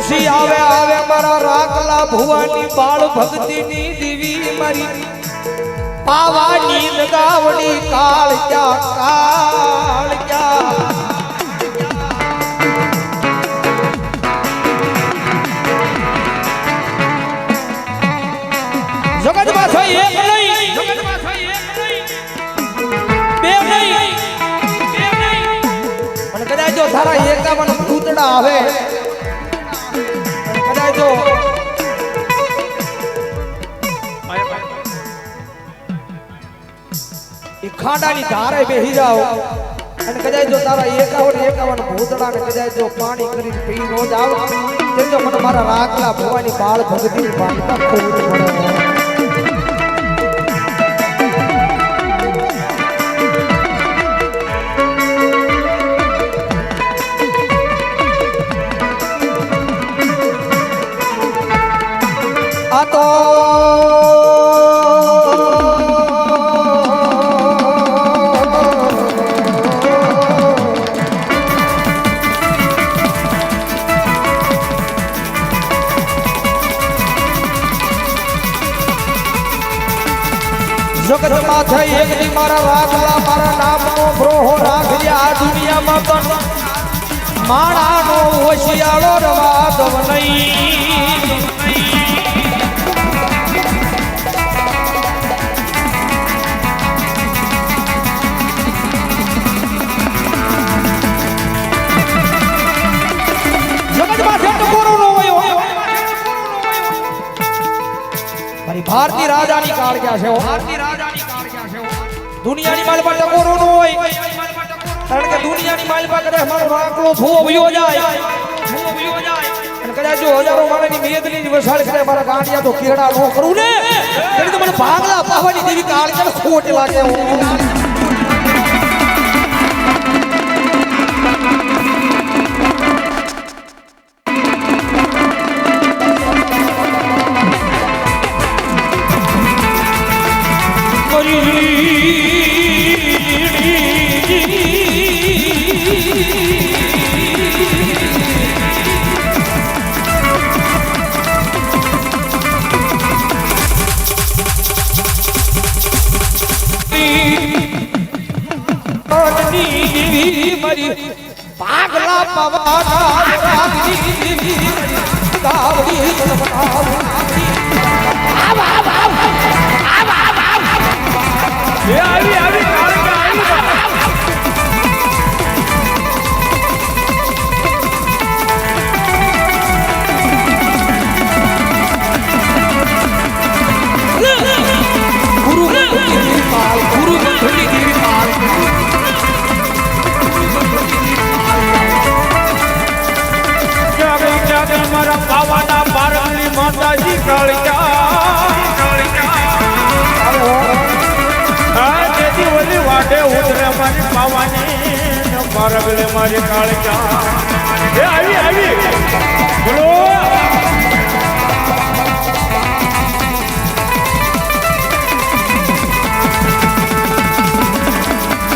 પછી આવે આવે મારા રાખલા ભુવાની બાળ ભક્તિની દેવી મારી પાવાની નગાવડી કાળ ક્યાં જગતમાં થઈ એક નહીં બે નહીં અને કદાચ જો તારા 51 પૂતળા આવે કદાચ જો એ ખાડાની ધારે બેહી જાઓ અને કદાચ જો તારા 51 ભૂતળા ને કદાચ જો પાણી કરી પી નો જાવ તે જો મને મારા રાખલા ભવાની બાળ ભગતી વાંચતા ખૂબ પડે આ તો જગતમાં થઈ એક દી મારા રાખલા મારા નામનો બ્રોહો રાખ્યા આ દુનિયામાં પણ માણાનો હોશિયાળો રવાગવ નહીં ભારતી રાજાની કાળ ક્યાં છે દુનિયાની માલ પર ટકોરો ન હોય કારણ કે દુનિયાની માલ પર કદાચ મારો રાખલો ભૂવો ભયો જાય અને કદાચ જો હજારો માણસની મેદની વસાળ કરે મારા ગાંડિયા તો કેડા નો કરું ને એટલે તો મને ભાગલા પાવાની દેવી કાળ કે ખોટ લાગે પાગલા પવાના રાગની દેવી ગાવડી આવી મારા પાવાના બારમની માતાજી કાળિયા ઓલી વાટે ઉતરે મારી પાવાની બારગલે મારી કાળિયા આવી બોલો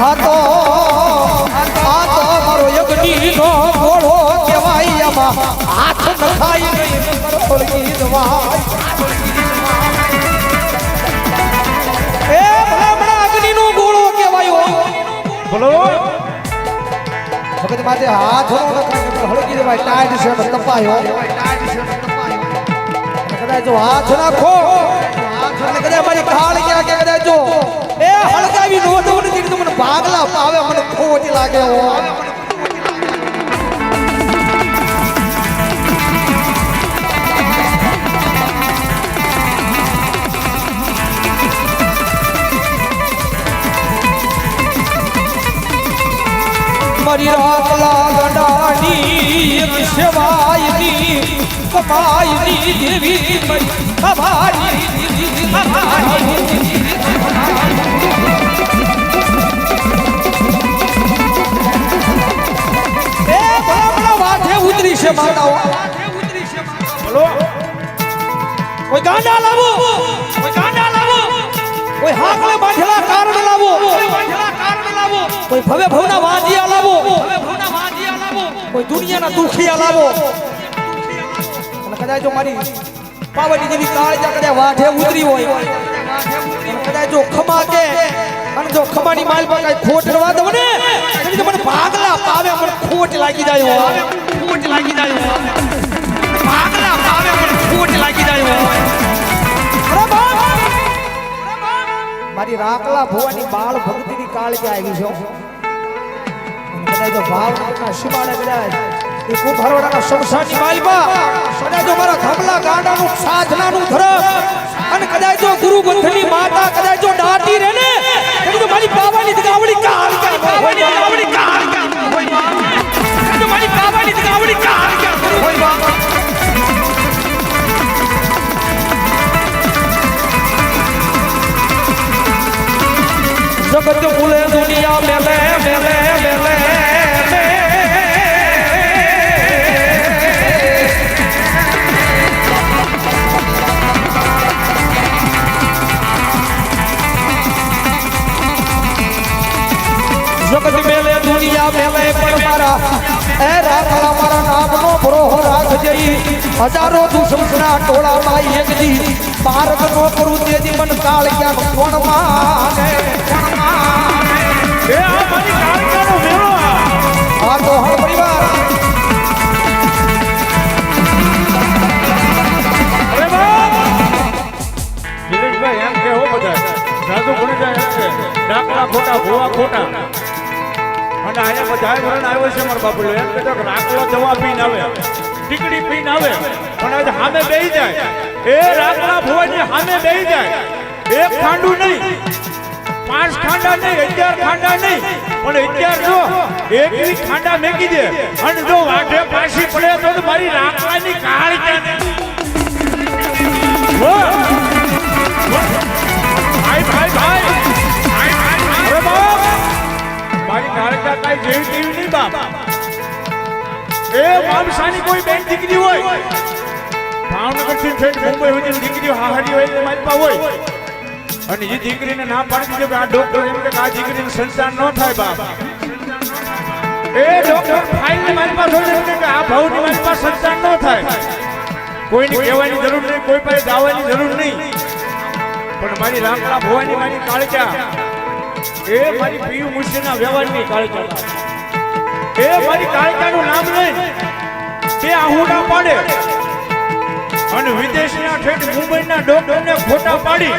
આ તો મારો યજ્ઞનો ઘોડો કહેવાય આમાં હાથ નખાય નહીં ઓળખી દવાય એ ભલામણા અગ્નિનો ઘોડો કહેવાય બોલો ભગત માથે હાથ નો નખાય હળગી દવાય ટાઈટ છે તપાયો કદાચ જો હાથ નાખો અને કદાચ મારી કાળ ક્યાં કે કદાચ જો એ હળગાવી નો દઉં નથી તો મને ભાગલા પાવે મને ખોટ લાગે મારી રાખલા ગડાની એક સેવાયની કમાયની દેવી મારી કમાયની ઉતરી છે માતાઓ બોલો કોઈ ગાંડા લાવો કોઈ હાકલે બાંધેલા કારણ લાવો કોઈ ભવે ભવના વાંધિયા લાવો કોઈ દુનિયાના દુખિયા લાવો અને કદાચ જો મારી પાવડી જેવી કાળજા કદાચ વાઢે ઉતરી હોય કદાચ જો ખમા કે અને જો ખમાની માલ પર કઈ ખોટ રવા દઉં ને તો મને ભાગલા પાવે મને ખોટ લાગી જાય ખોટ લાગી જાય ભાગલા પાવે મને ખોટ લાગી જાય અરે બાપ મારી રાખલા ભવાની બાળ ભક્તિની કાળજા આવી છે કદાચ જો ભાવના શિમાડે કદાચ એ ખૂબ હરોડાના શમશાની માલમાં કદાચ જો મારા ધમલા ગાડાનું સાધનાનું ધરમ અને કદાચ જો ગુરુ બંધની માતા કદાચ જો ડાટી રહે ને તો મારી બાવાની ગાવડી કાળ કાળ બાવાની ગાવડી કાળ કાળ હોય બા તો મારી બાવાની ગાવડી કાળ કાળ હોય બા જગત ભૂલે દુનિયા મેલે મેલે મેલે જગત મેલે દુનિયા મેલે પણ મારા એ રાખલા મારા નામનો ભરોહો રાખજે હજારો દુશ્મના ટોળામાં એક દી માર્ગ નો કરું તેજી મન કાળ ક્યાં કોણ માને એ આ મારી કાળકાનો મેળો આ તો હર પરિવાર અરે બાપ દિનેશભાઈ એમ કે હો બધા સાધુ ભણી જાય એમ કે ડાકલા ખોટા ભૂવા ખોટા અને આયા બધા વરણ આવ્યો છે મારા બાપુ એમ કે રાખલો દવા પીને આવે ટીકડી પીને આવે પણ આજે સામે બેહી જાય એ રાખલા ભુવાની સામે બેહી જાય એક ખાંડું નહીં 5 ખાંડા નહીં 11 ખાંડા નહીં પણ 11 જો એકવી ખાંડા મેકી દે અને જો વાઢે પાછી પડે તો મારી રાખલાની કાળ ક્યાં ભાઈ ભાઈ ભાઈ અરે બાપ મારી કાળકા કાઈ જેવી તેવી નહીં બાપ એ મામસાની કોઈ બેન દીકરી હોય ભાવનગર થી ફેટ મુંબઈ સુધી દીકરી હાહરી હોય મારી પા હોય અને જે દીકરીને ના પાડી દીધે આ ડોક્ટર એમ કે આ દીકરીને સંતાન ન થાય બાપ એ ડોક્ટર ફાઇલ ને મારી પાસે હોય કે આ ભાવની મારી પાસે સંતાન ન થાય કોઈની કહેવાની જરૂર નહીં કોઈ પાસે દાવાની જરૂર નહીં પણ મારી રાખલા ભવાની મારી કાળકા એ મારી પીયુ મુશીના વ્યવહારની કાળકા એ મારી કાળકાનું નામ નહીં તે આહુડા પાડે અને વિદેશના ઠેઠ મુંબઈના ડોક્ટરને ખોટા પાડી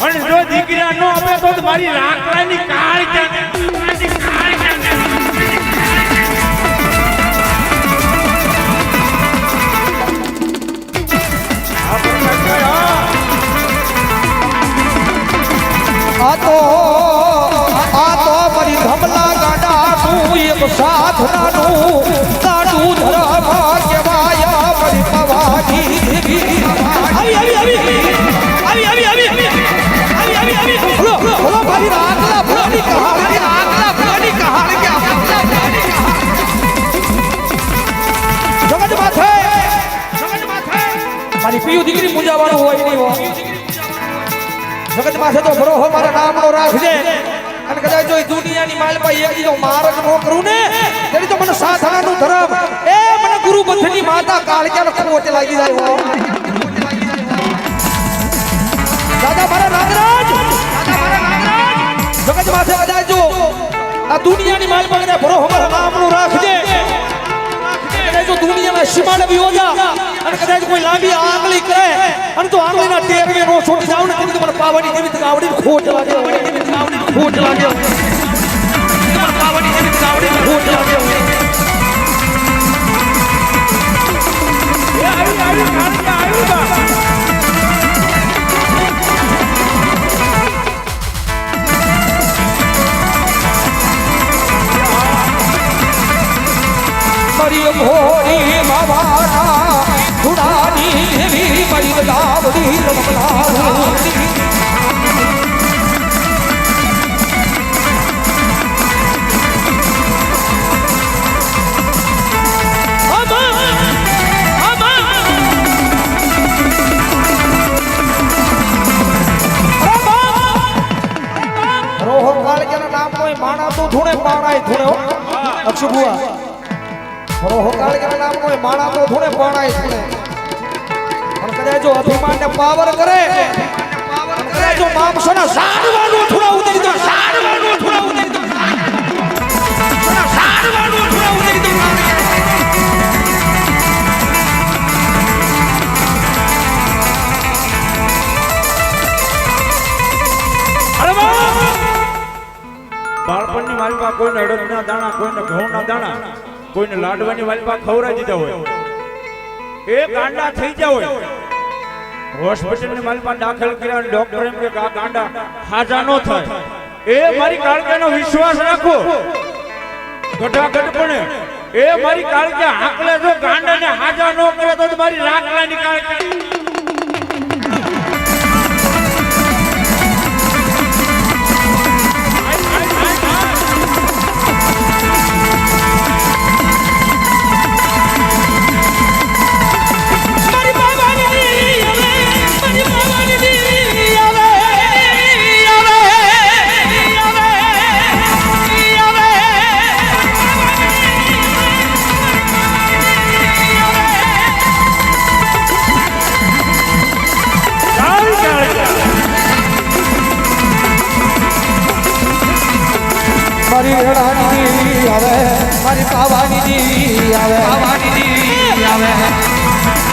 અને જો દીકરા ન આપે તો મારી રાખલાની કાળકા આ તો મારી ધમલા ગાડાનું એક સાધનાનું કાઢું ધરમ કહેવાય મારી પવાની દેવી આવી આવી આવી આવી આવી આવી આવી આવી આવી બોલો બોલો મારી રાખલા ભવાની કહાણી રાખલા ભવાની કહાણી કે જગત માથે મારી પીયુ દીકરી પૂજાવાનું હોય નહીં હો જગત માથે તો ભરોહો મારા નામનો રાખજે અને કદાચ જો દુનિયાની માલમાં એક દીનો માર્ગ નો કરું ને તેની તો મને સાધનાનું ધર્મ એ મને ગુરુ બંધની માતા કાળજાનો ખોટ લાગી જાય હો દાદા મારા નાગરાજ જગત માથે કદાચ જો આ દુનિયાની માલમાં કદાચ ભરોહો મારા નામનો રાખજે કદાચ જો દુનિયાના સીમાડે વિયોજા અને કદાચ કોઈ લાંબી આંગળી કરે અને તો આંગળીના ટેરવે નો છોડી જાવ ને તો મને પાવાની જેવી આવડી ખોટ લાગે ખોટ લાગે મને પાવાની જેવી આવડી ખોટ લાગે એ આવી આવી કાળકા આવી બા મારી ભોરી માવાના ધુડાની દેવી મારી ગાવડી રમલાવતી રોહો કાળજાના નામ કોઈ માણા તો ધૂણે પાણાય ધૂણે અક્ષુ બુઆ રોહો કાળજાના નામ કોઈ માણા તો ધૂણે પાણાય ધૂણે કદાચ જો અભિમાન ને પાવર કરે કદાચ જો મામસોના સારવાનું થોડા ઉતરી દો સારવાનું થોડા ઉતરી દો સારવાનું થોડા ઉતરી દો અરે વાહ! બાળપણની મારી પાસે કોઈને અડદના દાણા કોઈને ઘઉંના દાણા કોઈને લાડવાની મારી પાસે ખવડાવી દીધા હોય એ ગાંડા થઈ ગયા હોય હોસ્પિટલની મારી પાસે દાખલ કર્યા ડોક્ટર એમ કે આ ગાંડા હાજા ન થાય એ મારી કાળકાનો વિશ્વાસ રાખો ગઢાગઢપણે એ મારી કાળકા આકલે જો ગાંડાને હાજા ન કરે તો મારી રાખલાની કાળકા મારી રેડાની આવે મારી પાવાની દી આવે પાવાની દી આવે